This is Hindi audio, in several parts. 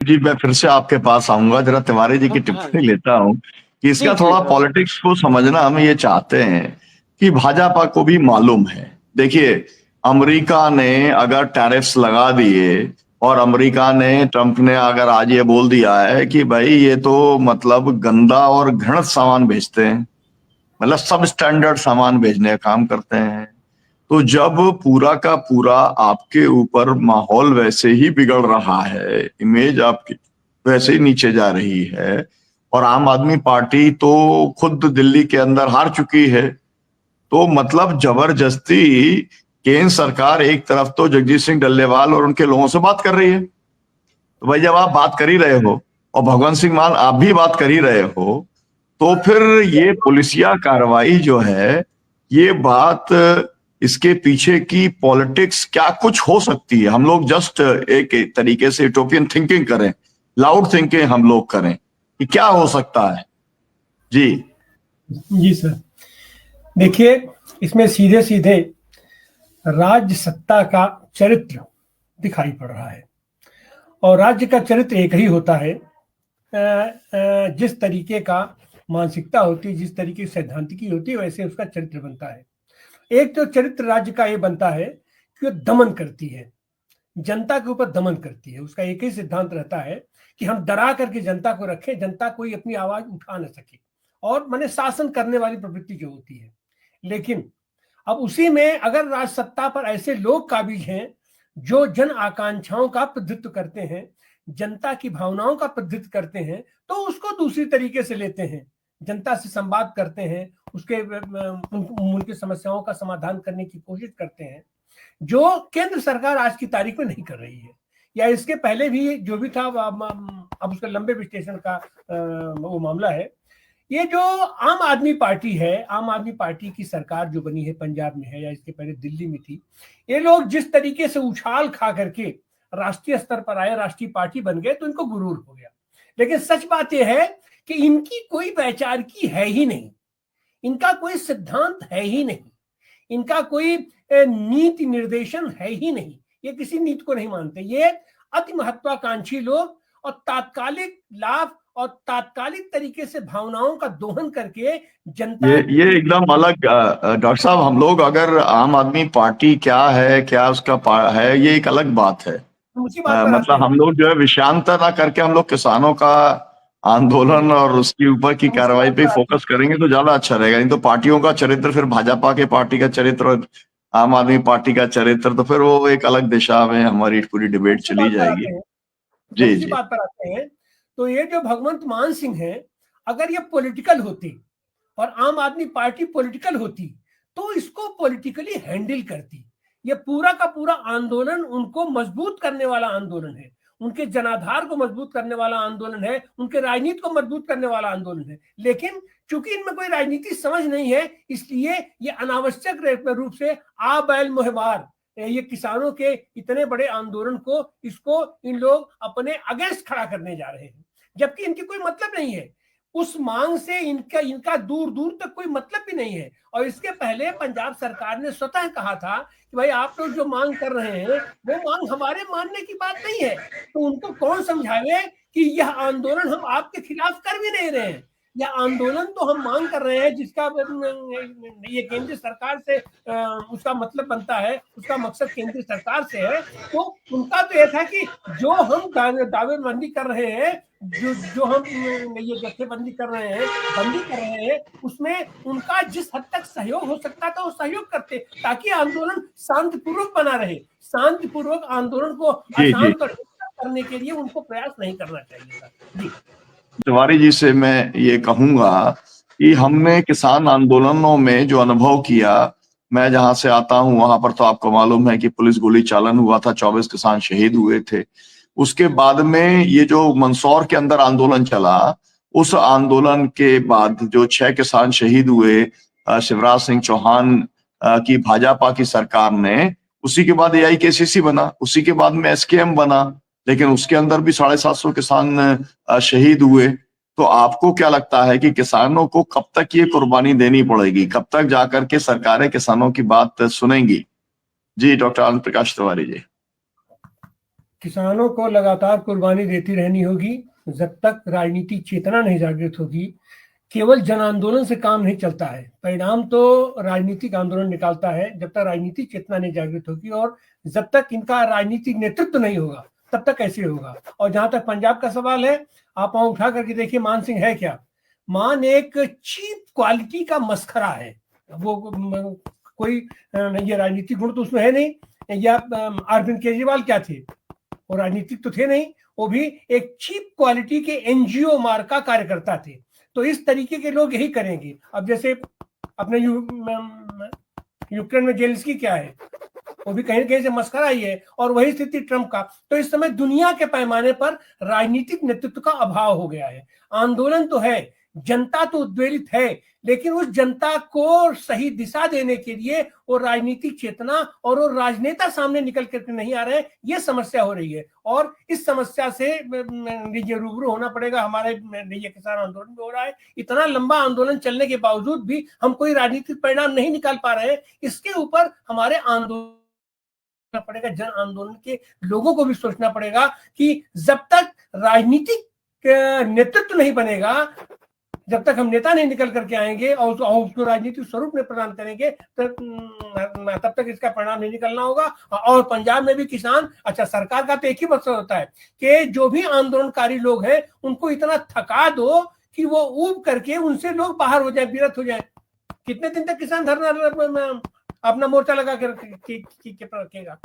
जी, मैं फिर से आपके पास आऊंगा, जरा तिवारी जी की टिप्पणी लेता हूँ कि जी इसका जी थोड़ा पॉलिटिक्स को समझना हम ये चाहते हैं कि भाजपा को भी मालूम है। देखिए, अमेरिका ने अगर टैरिफ्स लगा दिए और अमेरिका ने, ट्रंप ने अगर आज ये बोल दिया है कि भाई ये तो मतलब गंदा और घृणित सामान भेजते हैं, मतलब सब स्टैंडर्ड सामान भेजने का काम करते हैं, तो जब पूरा का पूरा आपके ऊपर माहौल वैसे ही बिगड़ रहा है, इमेज आपकी वैसे ही नीचे जा रही है, और आम आदमी पार्टी तो खुद दिल्ली के अंदर हार चुकी है, तो मतलब जबरदस्ती केंद्र सरकार एक तरफ तो जगजीत सिंह डल्लेवाल और उनके लोगों से बात कर रही है। तो भाई जब आप बात कर ही रहे हो और भगवंत सिंह मान आप भी बात कर ही रहे हो, तो फिर ये पुलिसिया कार्रवाई जो है, ये बात, इसके पीछे की पॉलिटिक्स क्या कुछ हो सकती है। हम लोग जस्ट एक तरीके से यूटोपियन थिंकिंग करें, लाउड थिंकिंग हम लोग करें कि क्या हो सकता है। जी जी सर, देखिए, इसमें सीधे सीधे राज्य सत्ता का चरित्र दिखाई पड़ रहा है। और राज्य का चरित्र एक ही होता है, जिस तरीके का मानसिकता होती है, जिस तरीके की सैद्धांतिकी होती है, वैसे उसका चरित्र बनता है। एक तो चरित्र राज्य का ये बनता है कि वो दमन करती है, जनता के ऊपर दमन करती है। उसका एक ही सिद्धांत रहता है कि हम डरा करके जनता को रखें, जनता कोई अपनी आवाज उठा न सके, और माने शासन करने वाली प्रवृत्ति जो होती है। लेकिन अब उसी में अगर राज सत्ता पर ऐसे लोग काबिज हैं जो जन आकांक्षाओं का प्रतिनिधित्व करते हैं, जनता की भावनाओं का प्रतिनिधित्व करते हैं, तो उसको दूसरी तरीके से लेते हैं, जनता से संवाद करते हैं, उनकी समस्याओं का समाधान करने की कोशिश करते हैं, जो केंद्र सरकार आज की तारीख में नहीं कर रही है, या इसके पहले भी जो भी था। अब उसका लंबे विश्लेषण का वो मामला है। ये जो आम आदमी पार्टी है, आम आदमी पार्टी की सरकार जो बनी है, पंजाब में है या इसके पहले दिल्ली में थी, ये लोग जिस तरीके से उछाल खा करके राष्ट्रीय स्तर पर आए, राष्ट्रीय पार्टी बन गए, तो इनको गुरूर हो गया। लेकिन सच बात यह है कि इनकी कोई वैचारिकी है ही नहीं, इनका कोई सिद्धांत है ही नहीं, इनका कोई नीति निर्देशन है ही नहीं। ये किसी नीति को नहीं मानते। ये अति महत्वाकांक्षी लोग और तात्कालिक लाभ और तात्कालिक तरीके से भावनाओं का दोहन करके जनता ये एकदम अलग, डॉक्टर साहब, हम लोग अगर आम आदमी पार्टी क्या है, क्या उसका है, ये एक अलग बात है। उसी बात पर आते मतलब हैं। हम लोग जो है विषयांतर ना करके हम लोग किसानों का आंदोलन और उसके ऊपर की हम उसी कार्रवाई बात पे पर आते फोकस करेंगे तो ज्यादा अच्छा रहेगा। नहीं तो पार्टियों का चरित्र, फिर भाजपा के पार्टी का चरित्र और आम आदमी पार्टी का चरित्र, तो फिर वो एक अलग दिशा में हमारी पूरी हम डिबेट उसी चली बात पर जाएगी। आते हैं हम जी उसी जी। बात पर आते हैं। तो ये जो भगवंत मान सिंह है, अगर ये पॉलिटिकल होती और आम आदमी पार्टी पॉलिटिकल होती, तो इसको पॉलिटिकली हैंडल करती। ये पूरा का पूरा आंदोलन उनको मजबूत करने वाला आंदोलन है, उनके जनाधार को मजबूत करने वाला आंदोलन है, उनके राजनीति को मजबूत करने वाला आंदोलन है। लेकिन चूंकि इनमें कोई राजनीति समझ नहीं है, इसलिए ये अनावश्यक रूप से आ बैल मुहवार, ये किसानों के इतने बड़े आंदोलन को, इसको इन लोग अपने अगेंस्ट खड़ा करने जा रहे हैं, जबकि इनकी कोई मतलब नहीं है। उस मांग से इनका इनका दूर दूर तक कोई मतलब भी नहीं है। और इसके पहले पंजाब सरकार ने स्वतः कहा था कि भाई आप लोग जो मांग कर रहे हैं, वो मांग हमारे मानने की बात नहीं है। तो उनको कौन समझावे कि यह आंदोलन हम आपके खिलाफ कर भी नहीं रहे हैं, यह आंदोलन तो हम मांग कर रहे हैं जिसका ये केंद्र सरकार से उसका मतलब बनता है, उसका मकसद केंद्र सरकार से है। तो उनका तो यह था कि जो हम दावेबंदी कर रहे हैं, जो हम ये जत्थेबंदी कर रहे हैं, बंदी कर रहे हैं, उसमें उनका जिस हद तक सहयोग हो सकता था वो सहयोग करते, ताकि आंदोलन शांतिपूर्वक बना रहे। शांतिपूर्वक आंदोलन को जी जी। अशांत और करने के लिए उनको प्रयास नहीं करना चाहिए था। जी तिवारी जी से मैं ये कहूंगा कि हमने किसान आंदोलनों में जो अनुभव किया, मैं जहां से आता हूं वहां पर तो आपको मालूम है कि पुलिस गोली चालन हुआ था, 24 किसान शहीद हुए थे। उसके बाद में ये जो मंदसौर के अंदर आंदोलन चला, उस आंदोलन के बाद जो 6 किसान शहीद हुए, शिवराज सिंह चौहान की भाजपा की सरकार ने, उसी के बाद एआईकेसीसी बना, उसी के बाद में एसकेएम बना, लेकिन उसके अंदर भी 750 किसान शहीद हुए। तो आपको क्या लगता है कि किसानों को कब तक ये कुर्बानी देनी पड़ेगी, कब तक जाकर के सरकारें किसानों की बात सुनेंगी? जी डॉक्टर आनंद प्रकाश तिवारी जी। किसानों को लगातार कुर्बानी देती रहनी होगी जब तक राजनीतिक चेतना नहीं जागृत होगी। केवल जन आंदोलन से काम नहीं चलता है, परिणाम तो राजनीतिक आंदोलन निकालता है। जब तक राजनीतिक चेतना नहीं जागृत होगी और जब तक इनका राजनीतिक नेतृत्व नहीं होगा तब तक कैसे होगा। और जहां तक पंजाब का सवाल है, आप वहां उठा करके देखिए मान सिंह है क्या। मान एक चीप क्वालिटी का मस्खरा है, वो कोई ये राजनीतिक गुण तो उसमें है नहीं। या अरविंद केजरीवाल क्या थे, वो राजनीतिक तो थे नहीं, वो भी एक चीप क्वालिटी के एनजीओ मार्का कार्यकर्ता थे। तो इस तरीके के लोग यही करेंगे। अब जैसे अपने यूक्रेन में जेलेंस्की क्या है, वो भी कहीं कहीं से मस्करा ही है। और वही स्थिति ट्रंप का। तो इस समय दुनिया के पैमाने पर राजनीतिक नेतृत्व का अभाव हो गया है। आंदोलन तो है, जनता तो उद्वेलित है, लेकिन उस जनता को सही दिशा देने के लिए वो राजनीतिक चेतना और वो राजनेता सामने निकल करके नहीं आ रहे हैं। ये समस्या हो रही है और इस समस्या से ये रूबरू होना पड़ेगा। हमारे ये किसान आंदोलन भी हो रहा है। इतना लंबा आंदोलन चलने के बावजूद भी हम कोई राजनीतिक परिणाम नहीं निकाल पा रहे हैं। इसके ऊपर हमारे आंदोलन पड़ेगा, जन आंदोलन के लोगों को भी सोचना पड़ेगा कि जब तक राजनीतिक नेतृत्व नहीं बनेगा, जब तक हम नेता नहीं निकल करके आएंगे और उसको राजनीतिक स्वरूप में प्रदान करेंगे तब तक इसका परिणाम नहीं निकलना होगा। और पंजाब में भी किसान, अच्छा सरकार का तो एक ही मकसद होता है कि जो भी आंदोलनकारी लोग हैं उनको इतना थका दो कि वो ऊब करके उनसे लोग बाहर हो जाए, विरत हो जाए। कितने दिन तक किसान धरना अपना मोर्चा लगा कर रखेगा।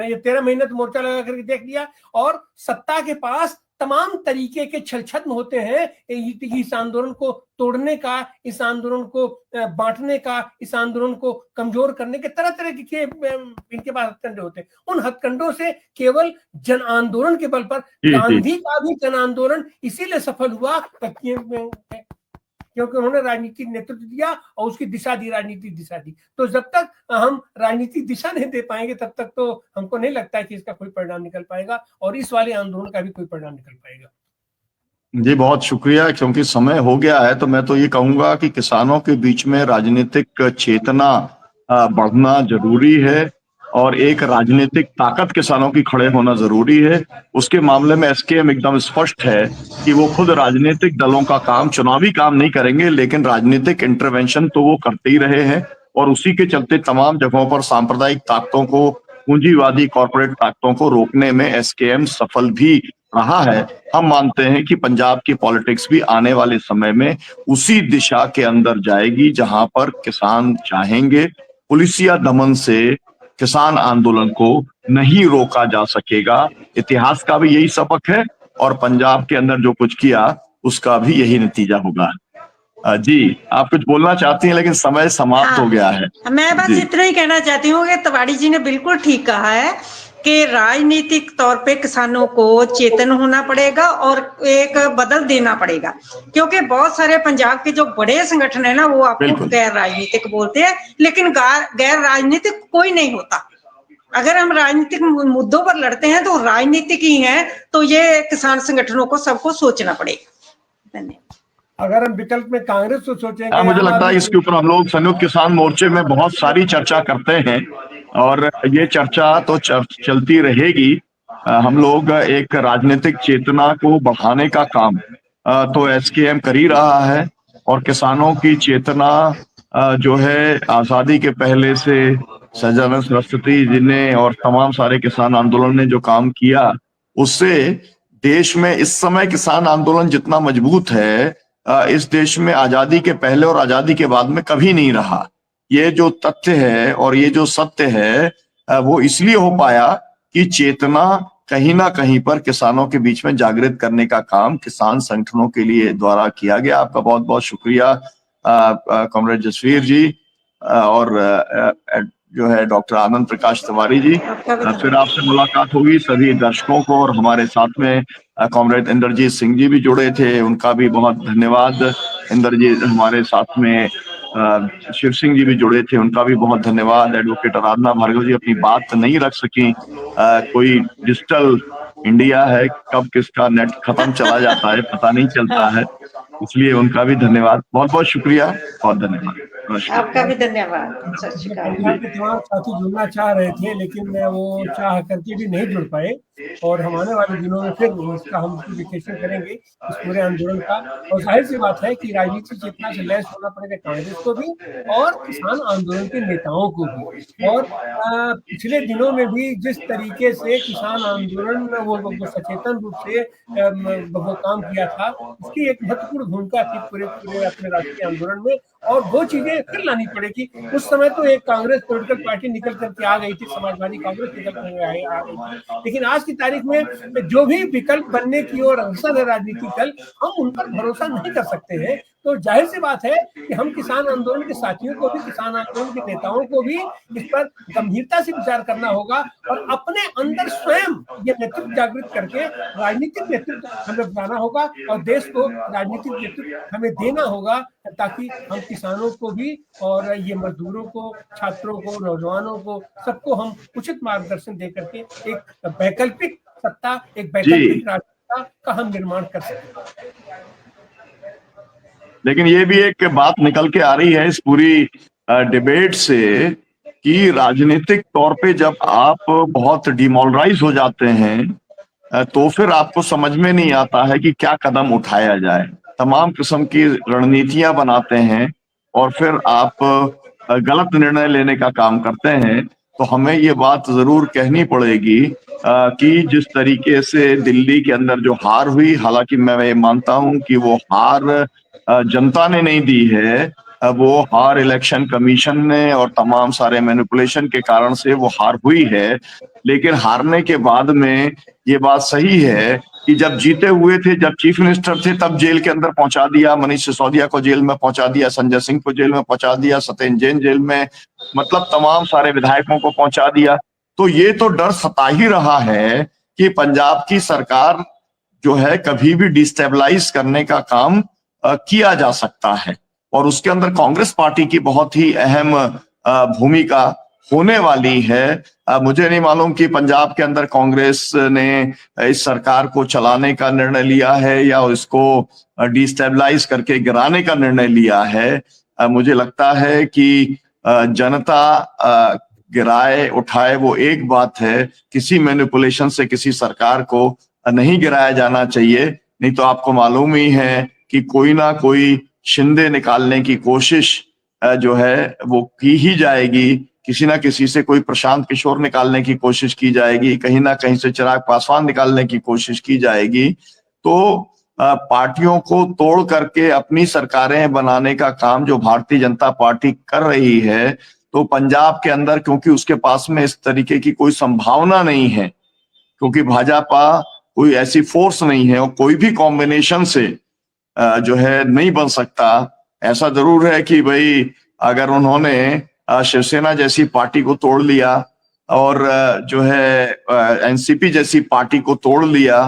ये 13 महीने तो मोर्चा लगा करके देख लिया। और सत्ता के पास तमाम तरीके के छल छद्म होते हैं इस आंदोलन को तोड़ने का, इस आंदोलन को बांटने का, इस आंदोलन को कमजोर करने के तरह तरह के इनके पास हथकंडे होते हैं। उन हथकंडों से केवल जन आंदोलन के बल पर, गांधी का भी जन आंदोलन इसीलिए सफल हुआ क्योंकि उन्होंने राजनीतिक नेतृत्व दिया और उसकी दिशा दी, राजनीतिक दिशा दी। तो जब तक हम राजनीतिक दिशा नहीं दे पाएंगे तब तक तो हमको नहीं लगता है कि इसका कोई परिणाम निकल पाएगा और इस वाले आंदोलन का भी कोई परिणाम निकल पाएगा। जी बहुत शुक्रिया। क्योंकि समय हो गया है तो मैं तो ये कहूंगा कि किसानों के बीच में राजनीतिक चेतना बढ़ना जरूरी है और एक राजनीतिक ताकत किसानों की खड़े होना जरूरी है। उसके मामले में एसकेएम एकदम स्पष्ट है कि वो खुद राजनीतिक दलों का काम, चुनावी काम नहीं करेंगे, लेकिन राजनीतिक इंटरवेंशन तो वो करते ही रहे हैं। और उसी के चलते तमाम जगहों पर सांप्रदायिक ताकतों को, पूंजीवादी कॉर्पोरेट ताकतों को रोकने में एसकेएम सफल भी रहा है। हम मानते हैं कि पंजाब की पॉलिटिक्स भी आने वाले समय में उसी दिशा के अंदर जाएगी जहां पर किसान चाहेंगे। पुलिसिया दमन से किसान आंदोलन को नहीं रोका जा सकेगा। इतिहास का भी यही सबक है और पंजाब के अंदर जो कुछ किया उसका भी यही नतीजा होगा। जी आप कुछ बोलना चाहती हैं लेकिन समय समाप्त हो गया है। मैं बस इतना ही कहना चाहती हूँ कि तिवाड़ी जी ने बिल्कुल ठीक कहा है कि राजनीतिक तौर पे किसानों को चेतन होना पड़ेगा और एक बदल देना पड़ेगा। क्योंकि बहुत सारे पंजाब के जो बड़े संगठन है ना, वो आपको गैर राजनीतिक बोलते हैं, लेकिन गैर राजनीतिक कोई नहीं होता। अगर हम राजनीतिक मुद्दों पर लड़ते हैं तो राजनीतिक ही है, तो ये किसान संगठनों को सबको सोचना पड़ेगा। धन्यवाद। अगर हम विकल्प में कांग्रेस को सोचेंगे, मुझे लगता है इसके ऊपर हम लोग संयुक्त किसान मोर्चे में बहुत सारी चर्चा करते हैं और ये चर्चा तो चलती रहेगी। हम लोग एक राजनीतिक चेतना को बढ़ाने का काम तो एसकेएम कर ही रहा है और किसानों की चेतना जो है आजादी के पहले से सहजानंद सरस्वती जी ने और तमाम सारे किसान आंदोलन ने जो काम किया, उससे देश में इस समय किसान आंदोलन जितना मजबूत है इस देश में आजादी के पहले और आजादी के बाद में कभी नहीं रहा। ये जो तथ्य है और ये जो सत्य है वो इसलिए हो पाया कि चेतना कहीं ना कहीं पर किसानों के बीच में जागृत करने का काम किसान संगठनों के लिए द्वारा किया गया। आपका बहुत बहुत शुक्रिया कॉमरेड जसवीर जी और जो है डॉक्टर आनंद प्रकाश तिवारी जी। फिर आपसे मुलाकात होगी। सभी दर्शकों को और हमारे साथ में कॉमरेड इंद्रजीत सिंह जी भी जुड़े थे, उनका भी बहुत धन्यवाद। इंद्रजीत हमारे साथ में शिव सिंह जी भी जुड़े थे, उनका भी बहुत धन्यवाद। एडवोकेट आराधना भार्गव जी अपनी बात नहीं रख सकी, कोई डिजिटल इंडिया है, कब किसका नेट खत्म चला जाता है पता नहीं चलता है, इसलिए उनका भी धन्यवाद, बहुत बहुत शुक्रिया, बहुत धन्यवाद, नमस्कार। आपका भी धन्यवाद, सत श्री अकाल। पंजाब के तमाम साथी जुड़ना चाह रहे थे लेकिन वो चाह करके भी नहीं जुड़ पाए, और हम आने वाले दिनों में फिर उसका हम विश्लेषण करेंगे इस पूरे आंदोलन का। और जाहिर सी बात है कि राजनीतिक चेतना से लैस होना पड़ेगा कांग्रेस को भी और किसान आंदोलन के नेताओं को भी। और पिछले दिनों में भी जिस तरीके से किसान आंदोलन वो सचेतन रूप से वो काम किया था, उसकी एक महत्वपूर्ण भूमिका थी पूरे पूरे अपने राष्ट्रीय आंदोलन में, और वो चीजें फिर लानी पड़ेगी। उस समय तो एक कांग्रेस पॉलिटिकल पार्टी निकल करके आ गई थी, समाजवादी कांग्रेस निकल कर आ गई थी, लेकिन आज की तारीख में जो भी विकल्प बनने की ओर अग्रसर है राजनीतिक दल, हम उन पर भरोसा नहीं कर सकते हैं। तो जाहिर सी बात है कि हम किसान आंदोलन के साथियों को भी, किसान आंदोलन के नेताओं को भी इस पर गंभीरता से विचार करना होगा और अपने अंदर स्वयं ये नेतृत्व जागृत करके राजनीतिक नेतृत्व हमें बनाना होगा और देश को राजनीतिक नेतृत्व हमें देना होगा, ताकि हम किसानों को भी और ये मजदूरों को, छात्रों को, नौजवानों को, सबको हम उचित मार्गदर्शन दे करके एक वैकल्पिक सत्ता, एक वैकल्पिक राजनीति का हम निर्माण कर सकें। लेकिन ये भी एक बात निकल के आ रही है इस पूरी डिबेट से कि राजनीतिक तौर पे जब आप बहुत डिमोरलाइज हो जाते हैं तो फिर आपको समझ में नहीं आता है कि क्या कदम उठाया जाए, तमाम किस्म की रणनीतियां बनाते हैं और फिर आप गलत निर्णय लेने का काम करते हैं। तो हमें ये बात जरूर कहनी पड़ेगी कि जिस तरीके से दिल्ली के अंदर जो हार हुई, हालांकि मैं ये मानता हूं कि वो हार जनता ने नहीं दी है, वो हार इलेक्शन कमीशन ने और तमाम सारे मैनिपुलेशन के कारण से वो हार हुई है। लेकिन हारने के बाद में ये बात सही है कि जब जीते हुए थे, जब चीफ मिनिस्टर थे, तब जेल के अंदर पहुंचा दिया, मनीष सिसोदिया को जेल में पहुंचा दिया, संजय सिंह को जेल में पहुंचा दिया, सत्येंद्र जैन जेल में, मतलब तमाम सारे विधायकों को पहुंचा दिया। तो ये तो डर सता ही रहा है कि पंजाब की सरकार जो है कभी भी डिस्टेबलाइज करने का काम किया जा सकता है और उसके अंदर कांग्रेस पार्टी की बहुत ही अहम भूमिका होने वाली है। मुझे नहीं मालूम कि पंजाब के अंदर कांग्रेस ने इस सरकार को चलाने का निर्णय लिया है या इसको डिस्टेबलाइज करके गिराने का निर्णय लिया है। मुझे लगता है कि जनता गिराए उठाए वो एक बात है, किसी मैनिपुलेशन से किसी सरकार को नहीं गिराया जाना चाहिए। नहीं तो आपको मालूम ही है कि कोई ना कोई शिंदे निकालने की कोशिश जो है वो की ही जाएगी, किसी ना किसी से कोई प्रशांत किशोर निकालने की कोशिश की जाएगी, कहीं ना कहीं से चिराग पासवान निकालने की कोशिश की जाएगी। तो पार्टियों को तोड़ करके अपनी सरकारें बनाने का काम जो भारतीय जनता पार्टी कर रही है, तो पंजाब के अंदर क्योंकि उसके पास में इस तरीके की कोई संभावना नहीं है, क्योंकि भाजपा कोई ऐसी फोर्स नहीं है और कोई भी कॉम्बिनेशन से जो है नहीं बन सकता। ऐसा जरूर है कि भाई अगर उन्होंने शिवसेना जैसी पार्टी को तोड़ लिया और जो है एनसीपी जैसी पार्टी को तोड़ लिया,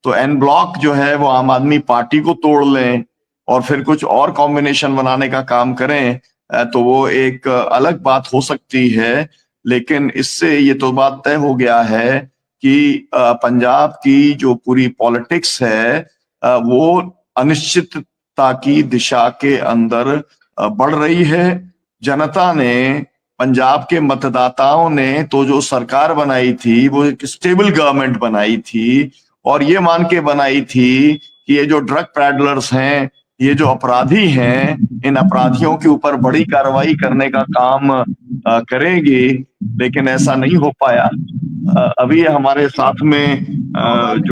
तो एन ब्लॉक जो है वो आम आदमी पार्टी को तोड़ लें और फिर कुछ और कॉम्बिनेशन बनाने का काम करें, तो वो एक अलग बात हो सकती है। लेकिन इससे ये तो बात तय हो गया है कि पंजाब की जो पूरी पॉलिटिक्स है वो अनिश्चितता की दिशा के अंदर बढ़ रही है। जनता ने, पंजाब के मतदाताओं ने तो जो सरकार बनाई थी वो एक स्टेबल गवर्नमेंट बनाई थी और ये मान के बनाई थी कि ये जो ड्रग पैडलर्स हैं, ये जो अपराधी हैं, इन अपराधियों के ऊपर बड़ी कार्रवाई करने का काम करेंगे। लेकिन ऐसा नहीं हो पाया। अभी हमारे साथ में जो